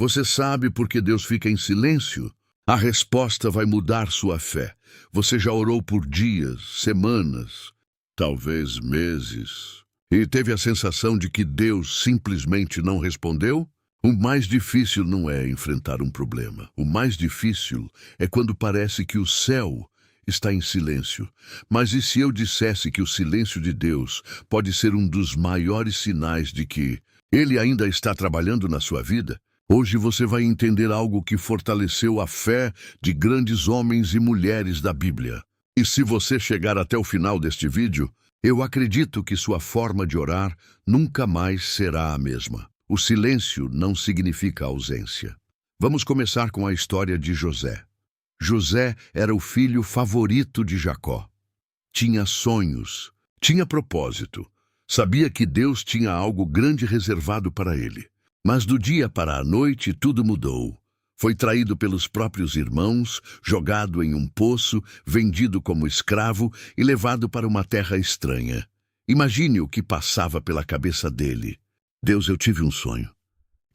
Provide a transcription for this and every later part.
Você sabe por que Deus fica em silêncio? A resposta vai mudar sua fé. Você já orou por dias, semanas, talvez meses, e teve a sensação de que Deus simplesmente não respondeu? O mais difícil não é enfrentar um problema. O mais difícil é quando parece que o céu está em silêncio. Mas e se eu dissesse que o silêncio de Deus pode ser um dos maiores sinais de que Ele ainda está trabalhando na sua vida? Hoje você vai entender algo que fortaleceu a fé de grandes homens e mulheres da Bíblia. E se você chegar até o final deste vídeo, eu acredito que sua forma de orar nunca mais será a mesma. O silêncio não significa ausência. Vamos começar com a história de José. José era o filho favorito de Jacó. Tinha sonhos, tinha propósito, sabia que Deus tinha algo grande reservado para ele. Mas do dia para a noite tudo mudou. Foi traído pelos próprios irmãos, jogado em um poço, vendido como escravo e levado para uma terra estranha. Imagine o que passava pela cabeça dele. Deus, eu tive um sonho.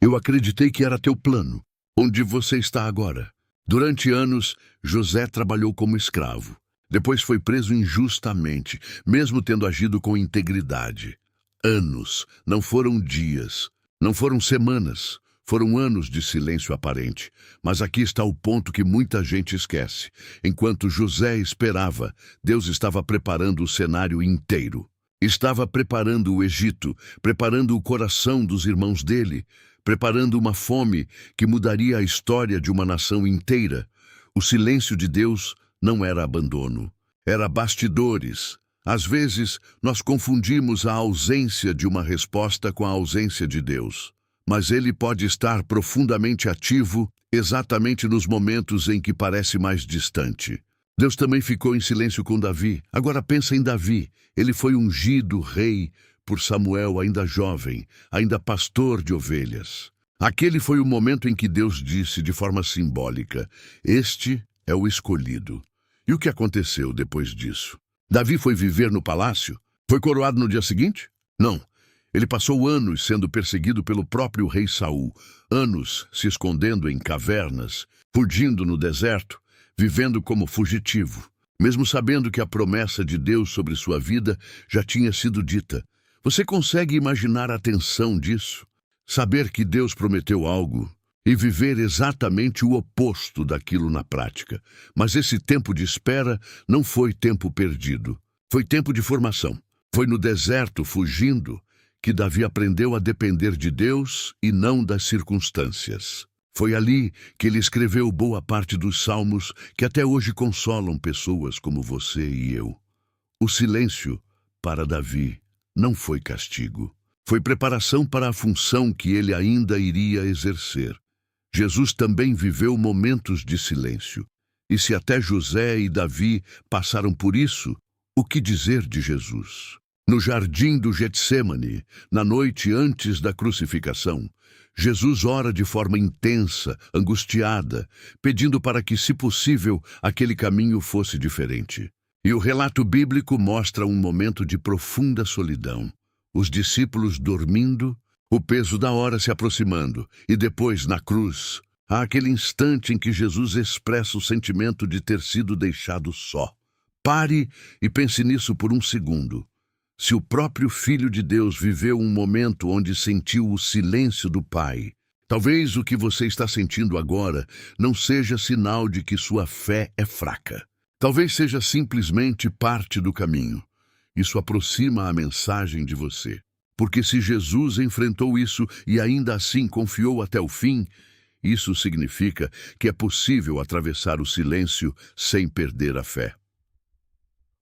Eu acreditei que era teu plano. Onde você está agora? Durante anos, José trabalhou como escravo. Depois foi preso injustamente, mesmo tendo agido com integridade. Anos, não foram dias. Não foram semanas, foram anos de silêncio aparente. Mas aqui está o ponto que muita gente esquece. Enquanto José esperava, Deus estava preparando o cenário inteiro. Estava preparando o Egito, preparando o coração dos irmãos dele, preparando uma fome que mudaria a história de uma nação inteira. O silêncio de Deus não era abandono, era bastidores. Às vezes, nós confundimos a ausência de uma resposta com a ausência de Deus. Mas Ele pode estar profundamente ativo exatamente nos momentos em que parece mais distante. Deus também ficou em silêncio com Davi. Agora pensa em Davi. Ele foi ungido rei por Samuel ainda jovem, ainda pastor de ovelhas. Aquele foi o momento em que Deus disse de forma simbólica: "Este é o escolhido." E o que aconteceu depois disso? Davi foi viver no palácio? Foi coroado no dia seguinte? Não. Ele passou anos sendo perseguido pelo próprio rei Saul, anos se escondendo em cavernas, fugindo no deserto, vivendo como fugitivo, mesmo sabendo que a promessa de Deus sobre sua vida já tinha sido dita. Você consegue imaginar a tensão disso? Saber que Deus prometeu algo e viver exatamente o oposto daquilo na prática. Mas esse tempo de espera não foi tempo perdido. Foi tempo de formação. Foi no deserto, fugindo, que Davi aprendeu a depender de Deus e não das circunstâncias. Foi ali que ele escreveu boa parte dos salmos que até hoje consolam pessoas como você e eu. O silêncio, para Davi, não foi castigo. Foi preparação para a função que ele ainda iria exercer. Jesus também viveu momentos de silêncio. E se até José e Davi passaram por isso, o que dizer de Jesus? No jardim do Getsêmani, na noite antes da crucificação, Jesus ora de forma intensa, angustiada, pedindo para que, se possível, aquele caminho fosse diferente. E o relato bíblico mostra um momento de profunda solidão. Os discípulos dormindo, o peso da hora se aproximando, e depois, na cruz, há aquele instante em que Jesus expressa o sentimento de ter sido deixado só. Pare e pense nisso por um segundo. Se o próprio Filho de Deus viveu um momento onde sentiu o silêncio do Pai, talvez o que você está sentindo agora não seja sinal de que sua fé é fraca. Talvez seja simplesmente parte do caminho. Isso aproxima a mensagem de você. Porque se Jesus enfrentou isso e ainda assim confiou até o fim, isso significa que é possível atravessar o silêncio sem perder a fé.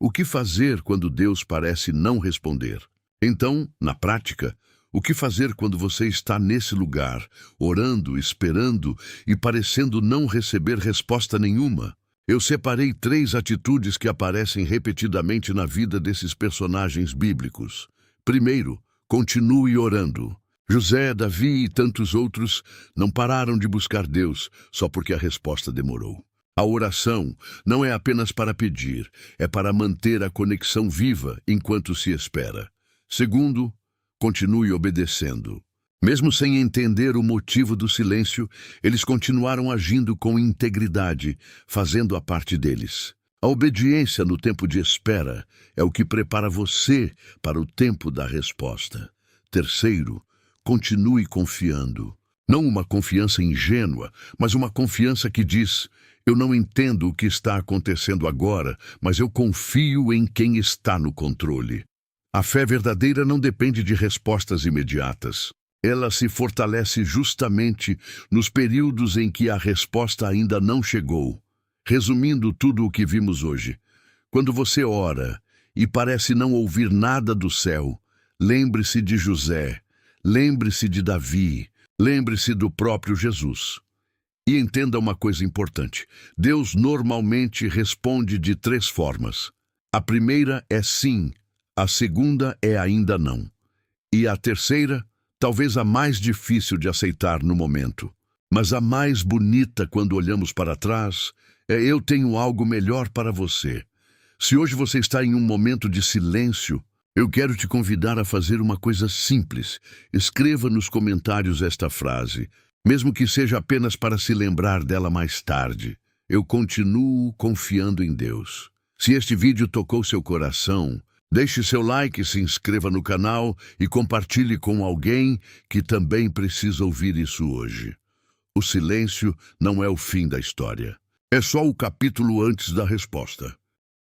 O que fazer quando Deus parece não responder? Então, na prática, o que fazer quando você está nesse lugar, orando, esperando e parecendo não receber resposta nenhuma? Eu separei 3 atitudes que aparecem repetidamente na vida desses personagens bíblicos. Primeiro, continue orando. José, Davi e tantos outros não pararam de buscar Deus só porque a resposta demorou. A oração não é apenas para pedir, é para manter a conexão viva enquanto se espera. Segundo, continue obedecendo. Mesmo sem entender o motivo do silêncio, eles continuaram agindo com integridade, fazendo a parte deles. A obediência no tempo de espera é o que prepara você para o tempo da resposta. Terceiro, continue confiando. Não uma confiança ingênua, mas uma confiança que diz: eu não entendo o que está acontecendo agora, mas eu confio em quem está no controle. A fé verdadeira não depende de respostas imediatas. Ela se fortalece justamente nos períodos em que a resposta ainda não chegou. Resumindo tudo o que vimos hoje, quando você ora e parece não ouvir nada do céu, lembre-se de José, lembre-se de Davi, lembre-se do próprio Jesus. E entenda uma coisa importante: Deus normalmente responde de 3 formas. A primeira é sim, a segunda é ainda não. E a terceira, talvez a mais difícil de aceitar no momento, mas a mais bonita quando olhamos para trás, é: eu tenho algo melhor para você. Se hoje você está em um momento de silêncio, eu quero te convidar a fazer uma coisa simples. Escreva nos comentários esta frase, mesmo que seja apenas para se lembrar dela mais tarde. Eu continuo confiando em Deus. Se este vídeo tocou seu coração, deixe seu like, se inscreva no canal e compartilhe com alguém que também precisa ouvir isso hoje. O silêncio não é o fim da história. É só o capítulo antes da resposta.